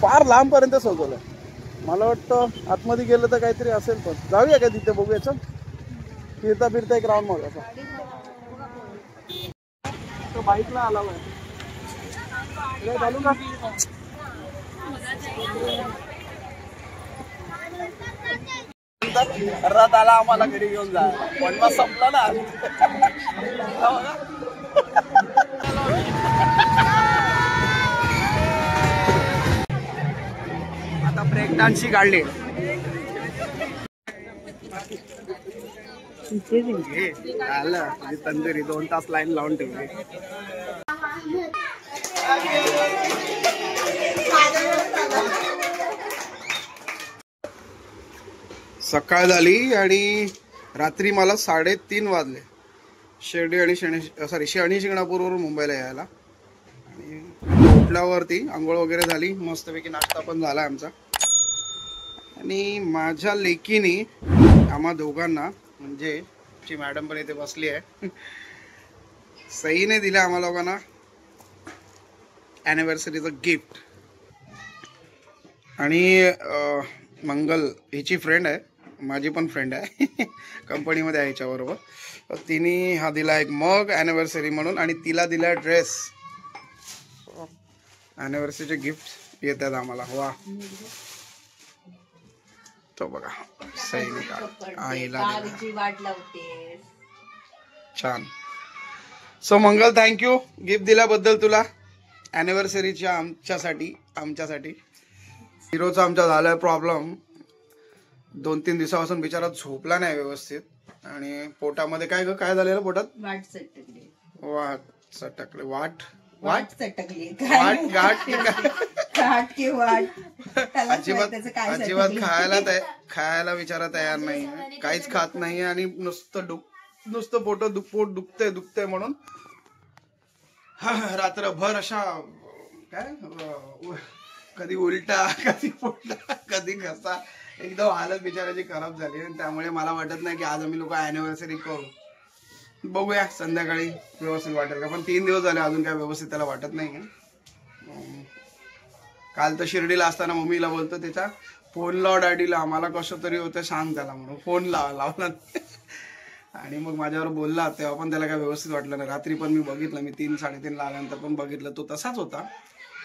फार लांब पर्यंत सजवलं. मला वाटतं आतमध्ये गेलं तर काहीतरी असेल. पण जाऊया का तिथे, बघूया. चल फिरता फिरता एक राऊंड मारू. असा तो बाईकला आला चालू का. रात आला आम्हाला घरी घेऊन जा. पण संपला ना. आता ब्रेक डान्सची काढली. आलं तंदुरी 2 तास लाईन लावून ठेवली. सकाळ झाली आणि रात्री मला 3:30 वाजले शिर्डी आणि शनी शिंगणापूरवरून मुंबईला यायला. आणि उठल्यावरती आंघोळ वगैरे झाली, मस्तपैकी नाश्ता पण झाला आमचा. आणि माझ्या लेकीने आम्हा दोघांना, म्हणजे ची मॅडम पण इथे बसली आहे, सईने दिलं आम्हा लोकांना ॲनिव्हर्सरीचं गिफ्ट. आणि मंगल हिची फ्रेंड आहे, माझी पण फ्रेंड आहे, कंपनीमध्ये आहे हिच्याबरोबर. तिने हा दिला एक मग ॲनिव्हर्सरी म्हणून, आणि तिला दिला ड्रेस. ॲनिव्हर्सरीचे गिफ्ट येतात आम्हाला. वा, तो बघा सईने आईला छान. सो मंगल, थँक्यू गिफ्ट दिल्याबद्दल तुला ॲनिव्हर्सरीच्या आमच्यासाठी. हिरोचा आमचा झालाय प्रॉब्लेम. 2-3 दिवसापासून बिचारा झोपला नाही व्यवस्थित. आणि पोटामध्ये काय झालेलं पोटात? वाट सटकले. अजिबात खायला विचारा तयार नाही, काहीच खात नाही. आणि नुसतं पोट दुखतंय म्हणून रात्रभर अशा कधी उलटा, कधी पोटा, कधी घसा, एकदम हालत बिचाराची खराब झाली. त्यामुळे मला वाटत नाही की आज आम्ही लोक ॲनिव्हर्सरी करू. बघूया संध्याकाळी व्यवस्थित वाटेल का. पण 3 दिवस झाले अजून काय व्यवस्थित त्याला वाटत नाही. काल तर शिर्डीला असताना मम्मीला बोलतो त्याच्या फोन लाव डॅडीला, आम्हाला कसं तरी होतं, सांग त्याला म्हणून. फोन लावला आणि मग माझ्यावर बोलला. तेव्हा पण त्याला काय व्यवस्थित वाटलं नाही. रात्री पण मी बघितलं, मी 3-3:30 ला आल्यानंतर पण बघितलं, तो तसाच होता.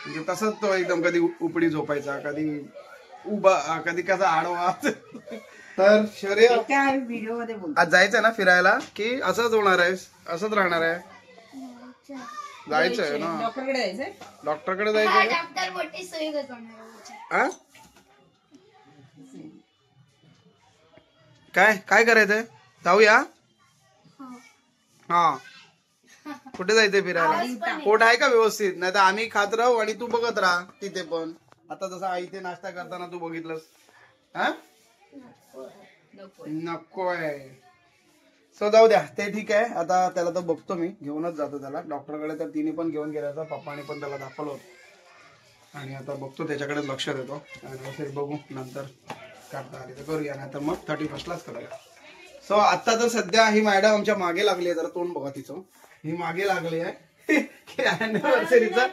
म्हणजे तसाच तो एकदम कधी उपडी झोपायचा, कधी उभा, कधी कसा आडवा. तर शौर्य, आज जायचंय ना फिरायला की असंच होणार आहे, असंच राहणार आहे? जायचंय ना डॉक्टरकडे जायचंय. काय करायचंय? जाऊया. हा, कुठे जायचंय फिरायला? पोट आहे का व्यवस्थित? नाही तर आम्ही खात राहू आणि तू बघत राहा तिथे. पण आता जसा इथे नाश्ता करताना तू बघितलंस. हा, नकोय. सो जाऊ द्या, ते ठीक आहे. आता त्याला तर बघतो मी, घेऊनच जातो त्याला डॉक्टरकडे. तर तिने पण घेऊन गेला, पप्पाने पण त्याला दाखवलं होतं. आणि आता बघतो, त्याच्याकडे लक्ष देतो. आणि बघू नंतर काढता आली तर करूया, नाही तर मग 31लाच करूया. सो आता तर सध्या ही मॅडम आमच्या मागे लागली आहे. जरा तोंड बघा तिचं. ही मागे लागली आहे की ॲनिव्हर्सरीचं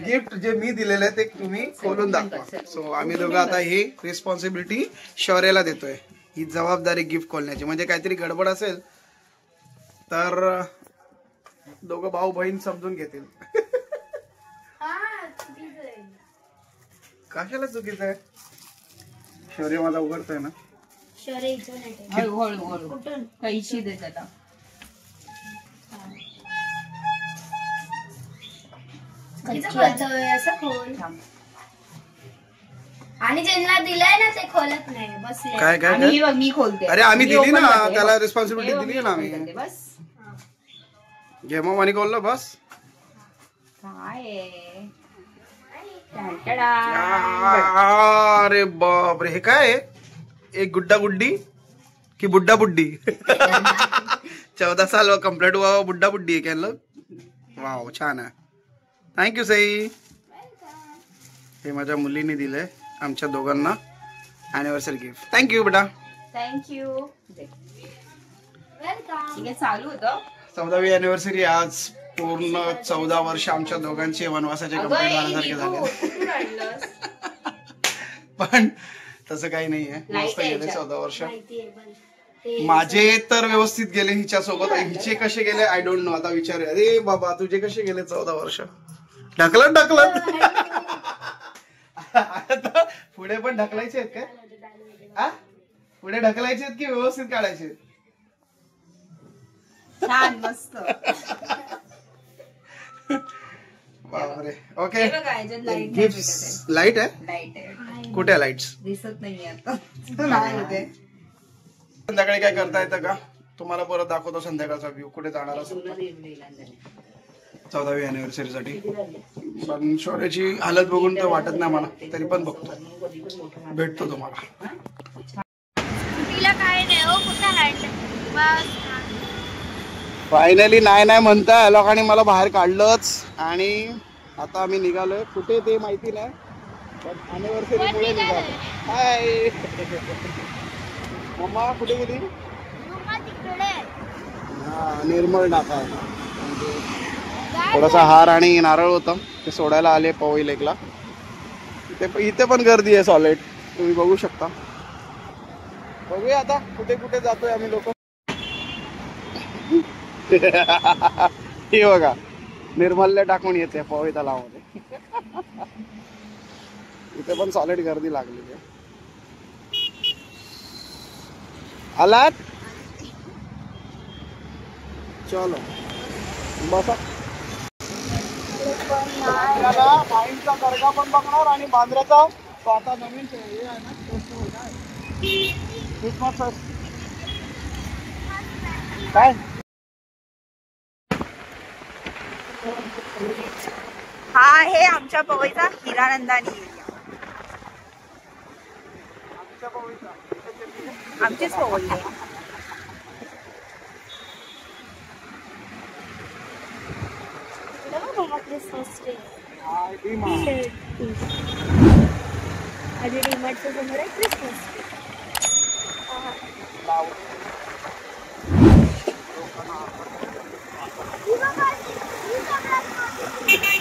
गिफ्ट जे मी दिलेलं आहे ते तुम्ही खोलून दाखवा. सो आम्ही दोघं आता ही रिस्पॉन्सिबिलिटी शौर्याला देतोय, ही जबाबदारी गिफ्ट खोलण्याची. म्हणजे काहीतरी गडबड असेल तर दोघं भाऊ बहीण समजून घेतील. कशाला चुकीचं आहे? शौर्य माझा उघडतोय ना. कैशी दे त्याला. आणि ज्यांना दिलंय ना ते खोलत नाही. बस काय मी खोलते. अरे आम्ही दिली ना त्याला रिस्पॉन्सिबिलिटी, दिली ना आम्ही. बस घे मग आणि खोललं बस. काय अरे बापरे, हे काय? एक गुड्डा गुड्डी की बुड्डा बुड्डी? 14 साल कंप्लीट हुआ, बुड्डा बुड्डी आहे केलं. वाव, छान आहे. थँक्यू सई. हे माझ्या मुलीने दिलंय आमच्या दोघांना ॲनिव्हर्सरी गिफ्ट. थँक्यू बेटा. थँक्यू. चालू होतं 14वी ॲनिव्हर्सरी आज पूर्ण 14 वर्ष आमच्या दोघांचे वनवासाचे कंप्लीट झाल्यासारखे झाले. पण तसं काही नाहीये, मस्त गेले 14 वर्ष माझे. तर व्यवस्थित गेले हिच्या सोबत. हिचे कसे गेले आय डोंट नो. आता विचार, अरे बाबा तुझे कसे गेले 14 वर्ष? ढकलत आता पुढे पण ढकलायचे आहेत काय? पुढे ढकलायचे आहेत की व्यवस्थित काढायचे? छान मस्त. बापरे. ओके. गिफ्ट लाईट आहे. लाईट आहे. कुठे लाईट्स दिसत नाही आता. संध्याकाळी काय करता येतं का तुम्हाला? परत दाखवतो संध्याकाळचा व्ह्यू. कुठे जाणार असेल 14वी अॅनिव्हर्सरीसाठी. पण शौर्याची हालत बघून तर वाटत नाही मला, तरी पण बघतो, भेटतो तुम्हाला. तिला काय नाही हो, कुठं फायनली नाही म्हणता या लोकांनी मला बाहेर काढलंच. आणि आता आम्ही निघालोय कुठे ते माहिती नाही, पण अॅनिव्हर्सरी मुळे निघालो. हाय मम्मा, कुठे गेली? हा, निर्मळ नाका. थोडासा हार आणि नारळ होता ते सोडायला आले पवई लेकला. इथे पण गर्दी आहे सॉलिड, तुम्ही बघू शकता. बघूया आता कुठे कुठे जातोय आम्ही लोक. हे बघा निर्मलला टाकून येते पवई तलावामध्ये. इथे पण सॉलिड गर्दी लागलेली आहे. आलात? चलो बसा. माईंडचा दर्गा पण बघणार आणि बांद्र्याचा आता नवीन हे आहे ना क्रिसमस काय. हा आहे आमच्या पवईचा हिरानंदानी एरिया. आमचीच पवई आहे. क्रिसमस ट्री डीमार्टच्या समोर आहे क्रिसमस ट्री.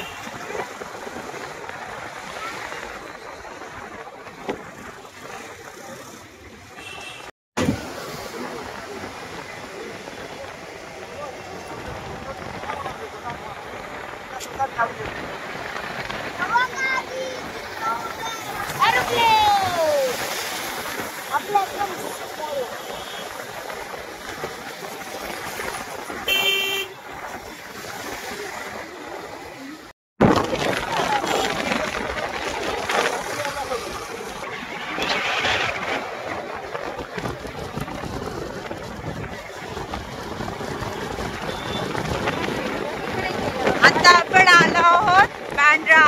आता आपण आलो आहोत बँड्रा.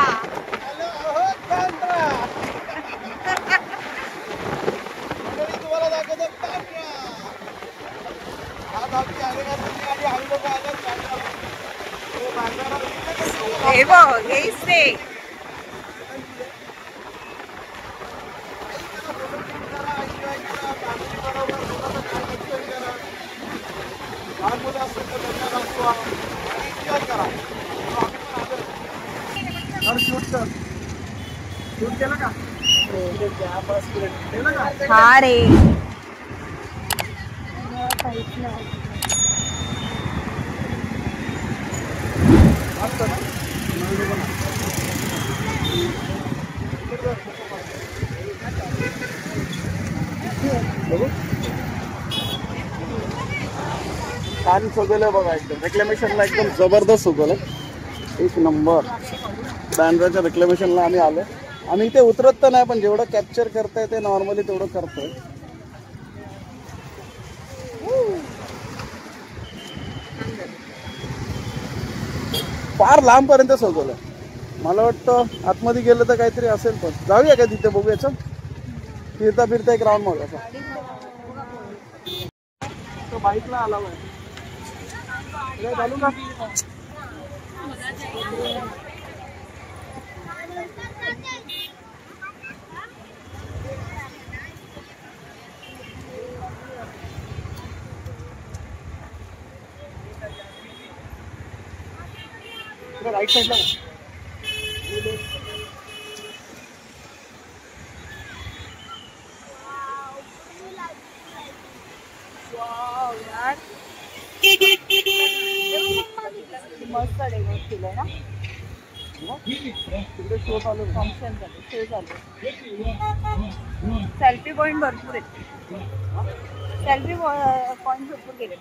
हे बघ हेच ते. हा रे. छान सजवलंय बघा, एकदम रिक्लेमेशनला एकदम जबरदस्त सजवलंय. एक नंबर. बँड्राच्या रिक्लेमेशनला आम्ही आलो. आम्ही इथे उतरत तर नाही, पण जेवढं कॅप्चर करता येते नॉर्मली तेवढं करतोय. फार लांब पर्यंत सजवलंय. मला वाटतं आतमध्ये गेलं तर काहीतरी असेल, पण जाऊया का तिथे बघूया. फिरता फिरता एक राऊंड मारू असा. तो बाईकला आला चालू का? राईट साईडला मस्त डेकोरेट केलंय ना. फंक्शन झालं, शो झालं. सेल्फी पॉइंट भरपूर आहेत. सेल्फी पॉइंट भरपूर केले.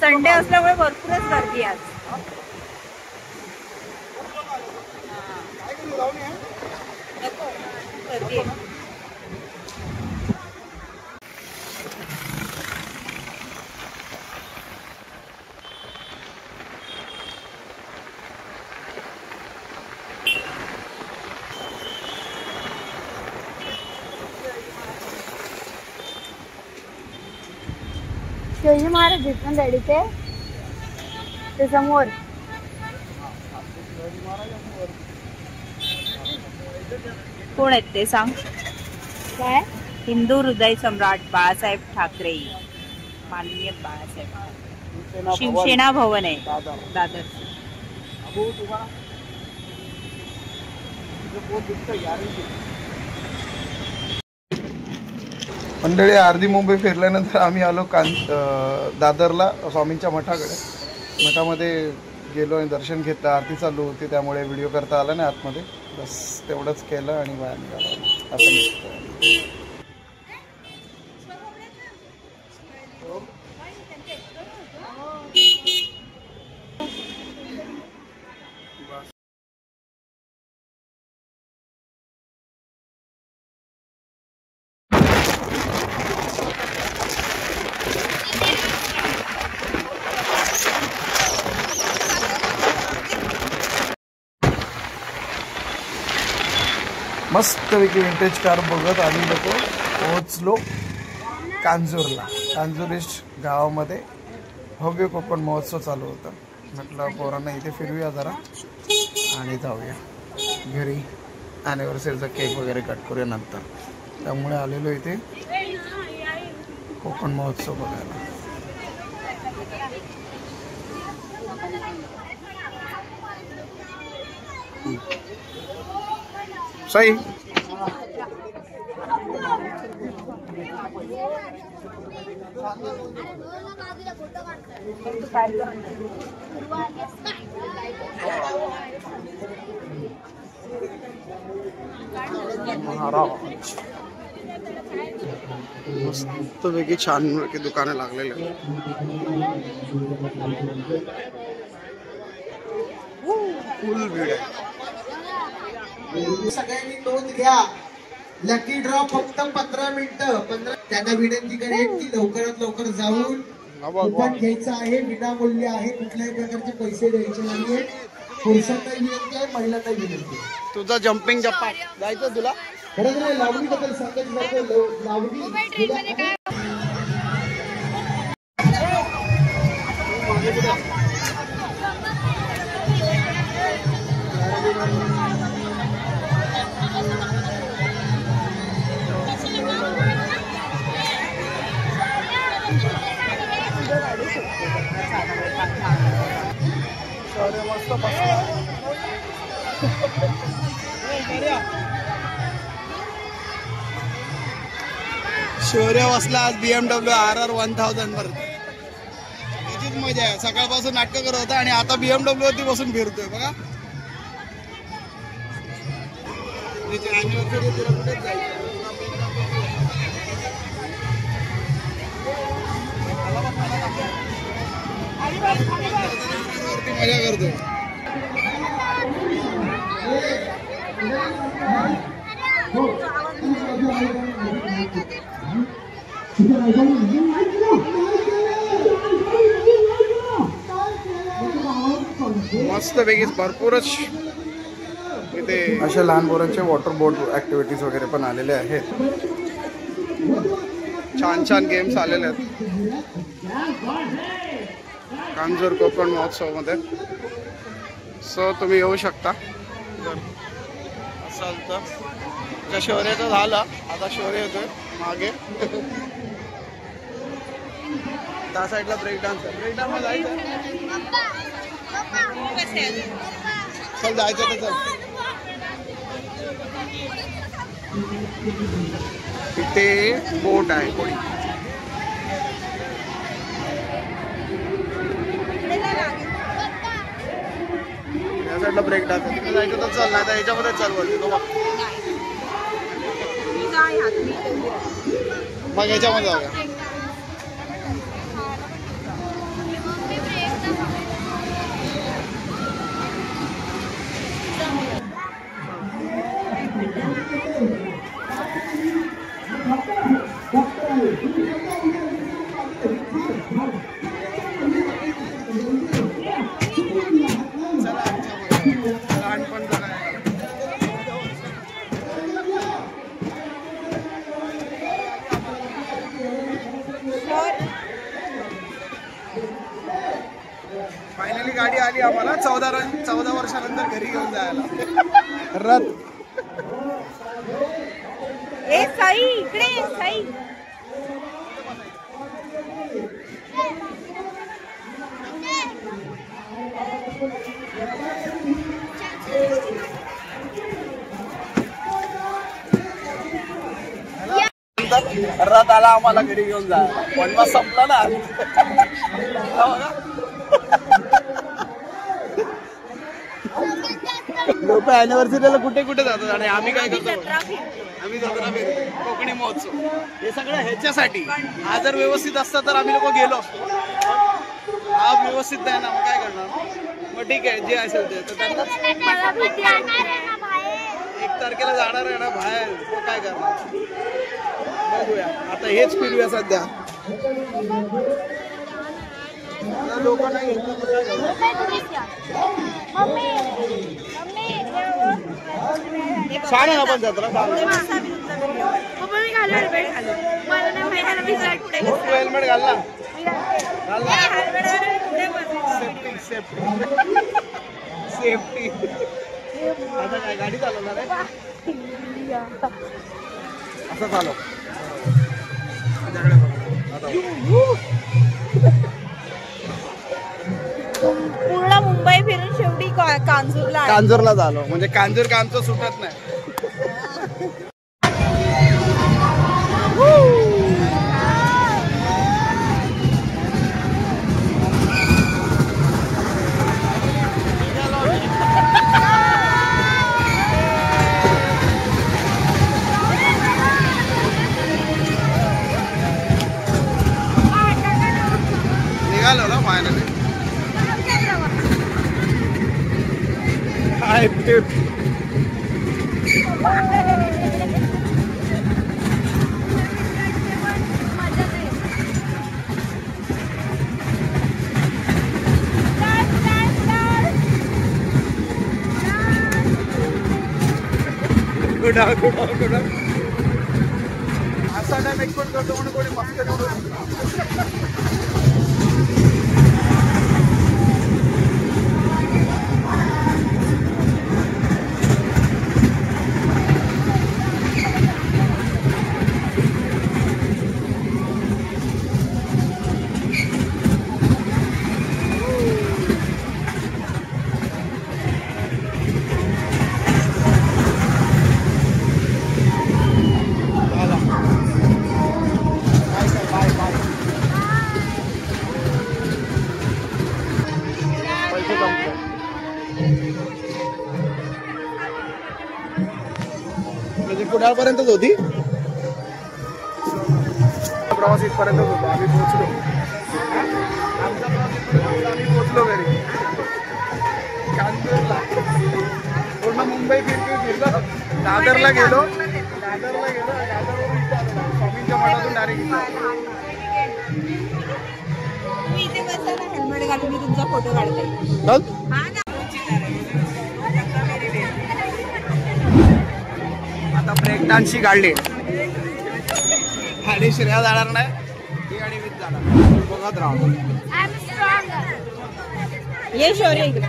संडे असल्यामुळे भरपूरच गर्दी आज. गर्दी आहे. शिवाजी महाराज जिथून रेडीचे ते समोर. कोण आहेत ते सांग. काय हिंदू हृदय सम्राट बाळासाहेब ठाकरे, माननीय बाळासाहेब ठाकरे. शिवसेना भवन आहे दादर. मंडळी अर्धी मुंबई फिरल्यानंतर आम्ही आलो दादरला स्वामींच्या मठाकडे. मठामध्ये गेलो आणि दर्शन घेतलं. आरती चालू होती त्यामुळे व्हिडिओ करता आला नाही आतमध्ये. बस तेवढंच केलं आणि बाहेर निघालो. आता मस्तपैकी विंटेज कार बघत आम्ही लोक पोहोचलो कांजूरला. कांजूरिस्ट गावामध्ये भव्य कोकण महोत्सव चालू होता. म्हटलं पोरांना इथे फिरूया जरा आणि जाऊया घरी. ॲनिव्हर्सरीचा केक वगैरे कट करूया नंतर. त्यामुळे आलेलो इथे कोकण महोत्सव बघायला. सही महाराज मस्तपैकी छान दुकाने लागलेले आहेत. फुल भीड आहे. सगळ्यांनी नोंद घ्या. लकी ड्रॉ फक्त 15 मिनिटं. त्यांना विनंती करेन की लवकरात लवकर जाऊन कुपन घ्यायचं आहे. विनामूल्य आहे. कुठल्याही प्रकारचे पैसे द्यायचे नाहीये. पुरुषांना विनंती आहे, महिलांना विनंती आहे. तुझा जम्पिंग जप्पा जायचं तुला. खरंच नाही लावणी बद्दल सांगायचं लावणी शौर्य बसला आज BMW RR 1000 वर. त्याचीच मजा आहे. सकाळपासून नाटक करत होता आणि आता BMW वरती बसून फिरतोय बघा. मजा करतो. मस्तपैकी भरपूरच इथे अशा लहान पोरांचे वॉटर बोट ऍक्टिव्हिटीज वगैरे पण आलेले आहेत. छान छान गेम्स आलेले आहेत कांजूर कोकण महोत्सव मध्ये. सो तुम्ही येऊ शकता. चालतं. शौर्याचं झालं, आता शौर्य येतोय मागे. त्या साईडला ब्रेक डान्स मध्ये जायचं. चल जायचं तर चल. इथे बोट आहे कोणी. या साईडला ब्रेक डान्स आहे, तिकडे जायचं तर चल, नाही तर ह्याच्यामध्ये चल वरती. तो बघ मग ह्याच्यामध्ये जाऊया. फायनली गाडी आली आम्हाला 14 वर्षानंतर घरी घेऊन जायला. रथ ए साई इकडे साई. रथ आला आम्हाला घरी घेऊन जायला. वनवास संपला ना. लोक अॅनिव्हर्सरीला कुठे कुठे जातात आणि आम्ही काय करतो. आम्ही जत्रा फिरतो, कोकणी महोत्सव, हे सगळं ह्याच्यासाठी. हा जर व्यवस्थित असता तर आम्ही लोक गेलो असतो. हा व्यवस्थित नाही ना, मग काय करणार. मग ठीक आहे, जे असेल ते. तर त्यांना 1 तारखेला जाणार आहे ना बाहेर, मग काय करणार. बघूया आता, हेच फिरूया सध्या. लोक नाही छान आहे ना पण जत्रा. हेल्मेट घालला. सेफ्टी. आता काय गाडी चालवणार आहे असं चालव. पूर्ण मुंबई फिरून शेवटी कांजूरला झालो. म्हणजे कांजूर का आमचं सुटत नाही. निघालो ना फायनली. हाय टिप. गुडा असा टाइम एक्सपोर्ट करतो म्हणून कोणी मस्त निवडून. म्हणजे कुडाळपर्यंतच होती. प्रवास इथपर्यंतच होता. आम्ही पोहोचलो. आमचा प्रवास इथपर्यंत आम्ही पोहोचलो घरी. कांजूरला पूर्ण मुंबई फिरलो. दादरला गेलो. दादरवरून स्वामींच्या मठातून डायरेक्ट इथे बसा ना, हेल्मेट घालून मी तुमचा फोटो काढते. आता ब्रेक डान्सची काढली आणि श्रेया जाणार नाही. ही गाडी मीच जाणार. बघत राहतो. ये शौर्य इकडे.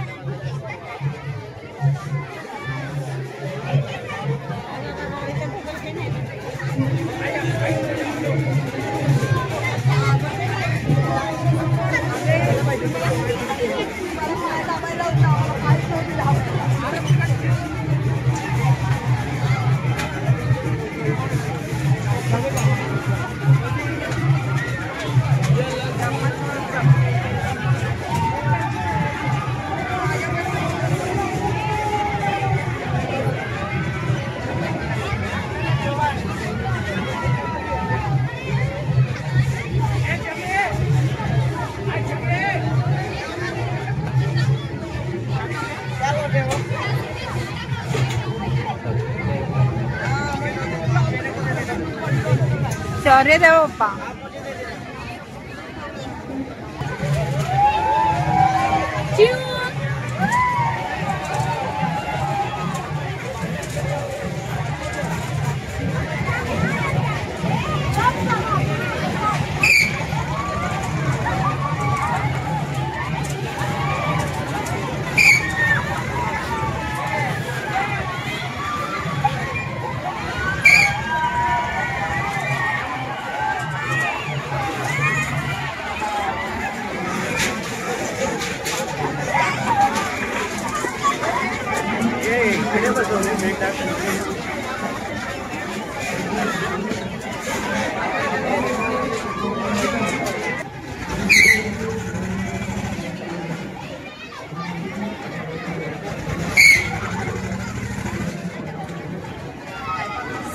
शौर्य देव पप्पा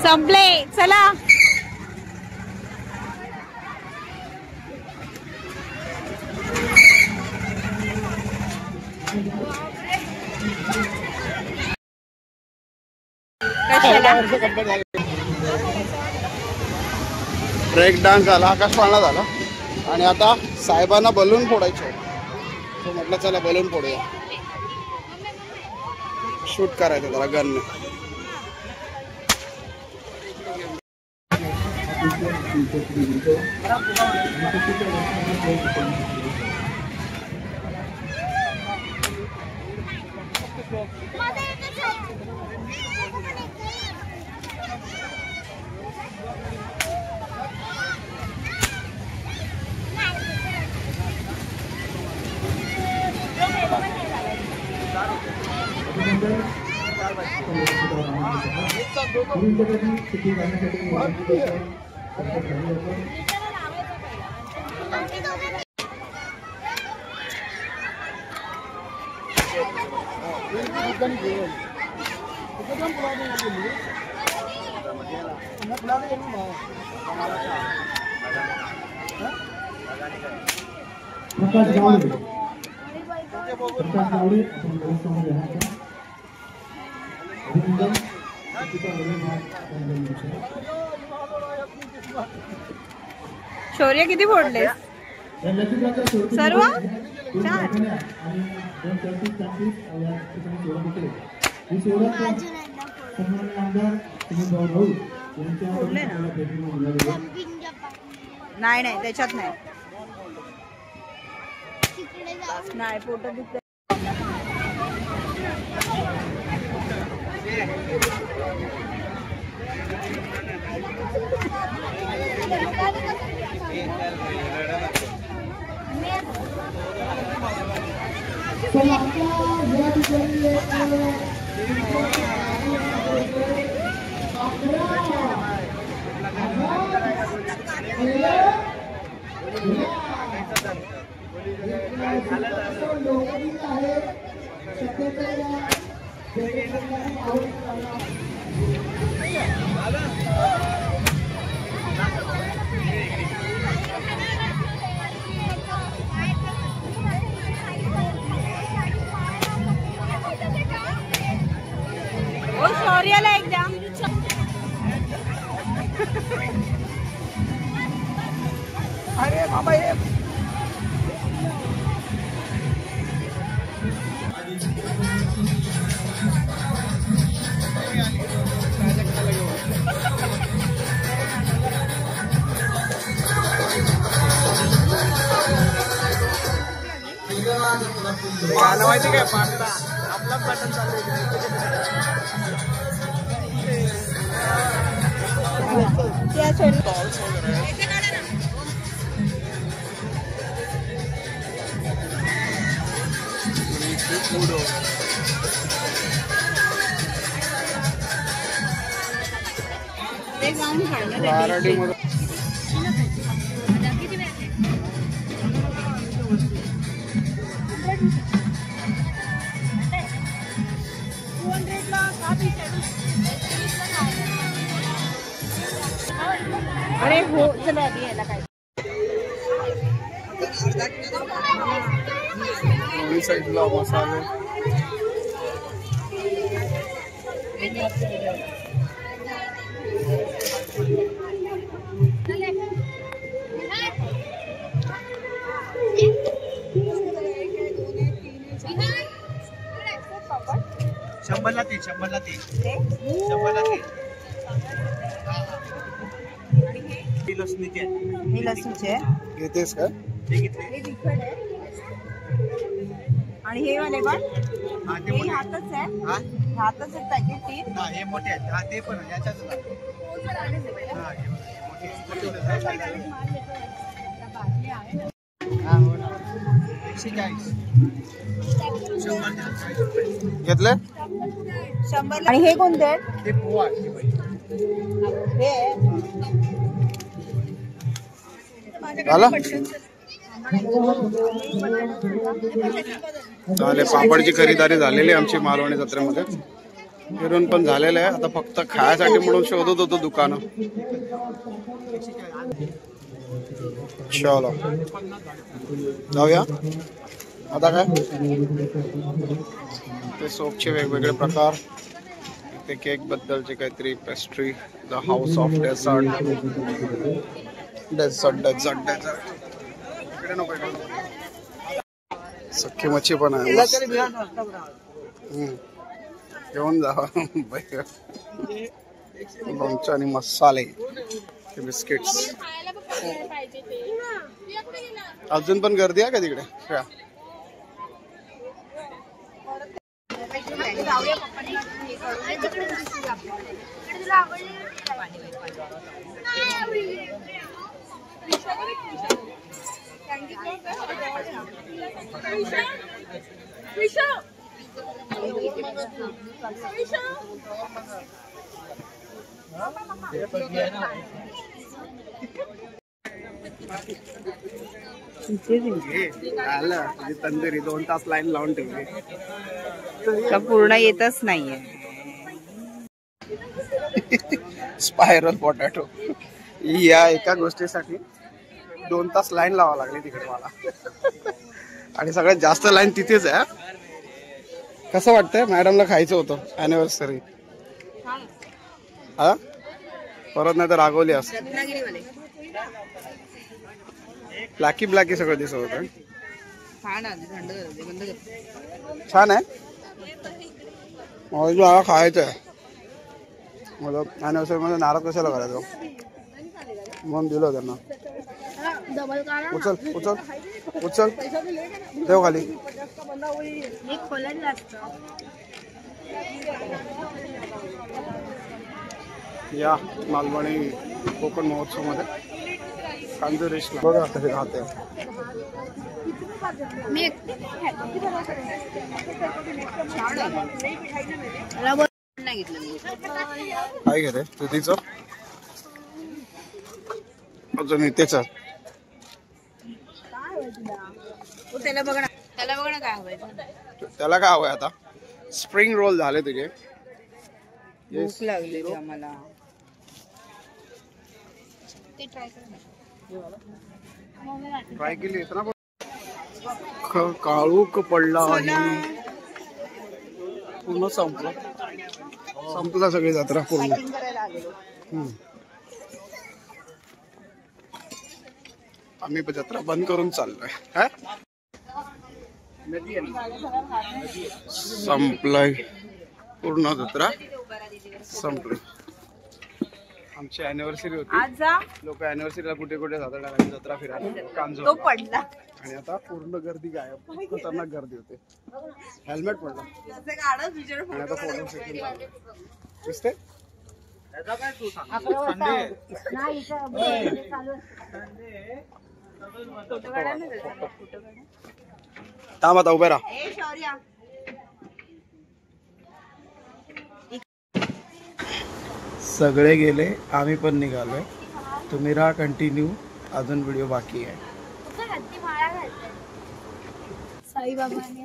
संपले चला. ब्रेक डान्स झाला, आकाशपाळणा झाला आणि आता साहेबांना बलून फोडायचे. तो म्हटलं चला बलून फोडूया, शूट करायचं त्याला गनने. प्रकाश गावडे आपण समोर आहे. शौर्य किती फोडले सर्व? नाही नाही त्याच्यात नाही नाही फोटो दिसत. शौर्याला एकदा अरे बाबा ये माहिती काय पांढरा आपला पॅटर्न चालू बाराडीमध्ये अरे हो चला आधी यायला काय दोन्ही साईडला मसाले. शंभरला ते 100ला ते लसणीचे ही लसूणचे घेतेस का? आणि हे वाले पण हे हातच आहे हातच आहे पॅकेट तीन हे मोठे आहेत. हा ते पण याच्याच घेतले? 100 आणि हे कोणते आहेत? ते पोहा हे झालं? झाले. पापडची खरीदारी झालेली आहे आमची मालवणी जत्रेमध्ये. फिरून पण झालेलं आहे. आता फक्त खायसाठी म्हणून शोधत होतो दुकानं. चलो जाऊया. आता काय ते सोपचे वेगवेगळे प्रकार, ते केक बद्दलचे काहीतरी pastry, the house of dessert dessert dessert dessert. इकडे नको सख्खी मच्छी पण आहे. घेऊन जा. लोणचं आणि मसाले, बिस्किट्स. अजून पण गर्दी आहे का तिकडे? तंदुरी 2 तास लाईन लावून ठेवली. पूर्ण येतच नाहीये. स्पायरल पोटॅटो या एका गोष्टीसाठी 2 तास लाईन लावा लागली तिकडे मला. आणि सगळ्यात जास्त लाईन तिथेच आहे. कसं वाटतंय? मॅडमला खायचं होतं अॅनिव्हर्सरी. हा परत नाही तर रागवली असते. ब्लॅकी ब्लॅकी सगळं दिसत होतं. छान आहे. मला खायचं आहे. मला अॅनिव्हर्सरी मध्ये नाराज कशाला करायचं म्हणून दिलं त्यांना. उचल उचल उचल देव खाली. या मालवणी कोकण महोत्सव मध्ये कांजुरेशला बघा कसे राहते. काय घेते तुझीच अजून इथेच. त्याला बघ ना काय हवंय. त्याला काय हवंय आता? स्प्रिंग रोल झाले तुझे. भूक लागली आम्हाला. ट्राय केली ना. काळूक पडला आहे. पूर्ण संपला सगळी जत्रा पूर्ण. आम्ही जत्रा बंद करून चाललोय. संपलाय पूर्ण जत्रा संपली. आमची अॅनिव्हर्सरी होती. लोक अॅनिव्हर्सरीला कुठे कुठे जातात जत्रा फिरायला. कांजो पडला आणि आता पूर्ण गर्दी गायब. खतरनाक गर्दी होते. हेल्मेट पडला आणि आता फोटो सेशन चालू दिसते. थांब आता उभे राहा. सगळे गेले, आम्ही पण निघालोय. तुम्ही राहा कंटिन्यू, अजून व्हिडिओ बाकी आहे. साईबाबाने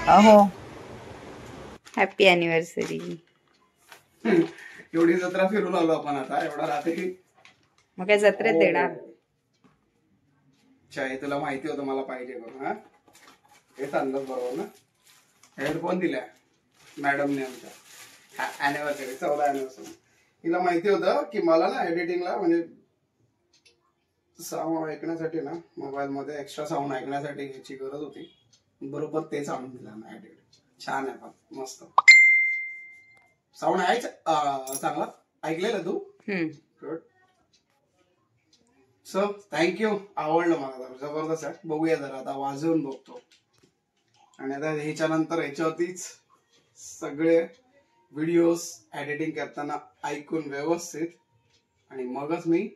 अहो हॅपी अॅनिव्हर्सरी. एवढी जत्रा फिरून आलो आपण आता, एवढा रात्री. मग काय जत्रेत देणार? चाय तुला माहिती होतं मला पाहिजे करून. हा हेच अंदाज बरोबर ना. हेडफोन दिल्या मॅडमने आमच्या अॅनिव्हर्सरी, 14 अॅनिव्हर्सरी. तिला माहिती होतं की मला ना एडिटिंगला म्हणजे साऊंड ऐकण्यासाठी ना, मोबाईल मध्ये एक्स्ट्रा साऊंड ऐकण्यासाठी ह्याची गरज होती. बरोबर तेच आणून दिला ना एडिट. छान आहे पण मस्त साऊंड आहे. चांगला ऐकलेलं तू? गुड. So thank you. आवडलं मला जरा, जबरदस्त आहे. बघूया जरा आता वाजवून बघतो. आणि आता ह्याच्यानंतर ह्याच्यावरतीच सगळे व्हिडिओज एडिटिंग करताना ऐकून व्यवस्थित, आणि मगच मी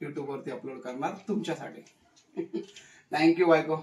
युट्यूब वरती अपलोड करणार तुमच्यासाठी. थँक्यू बायको.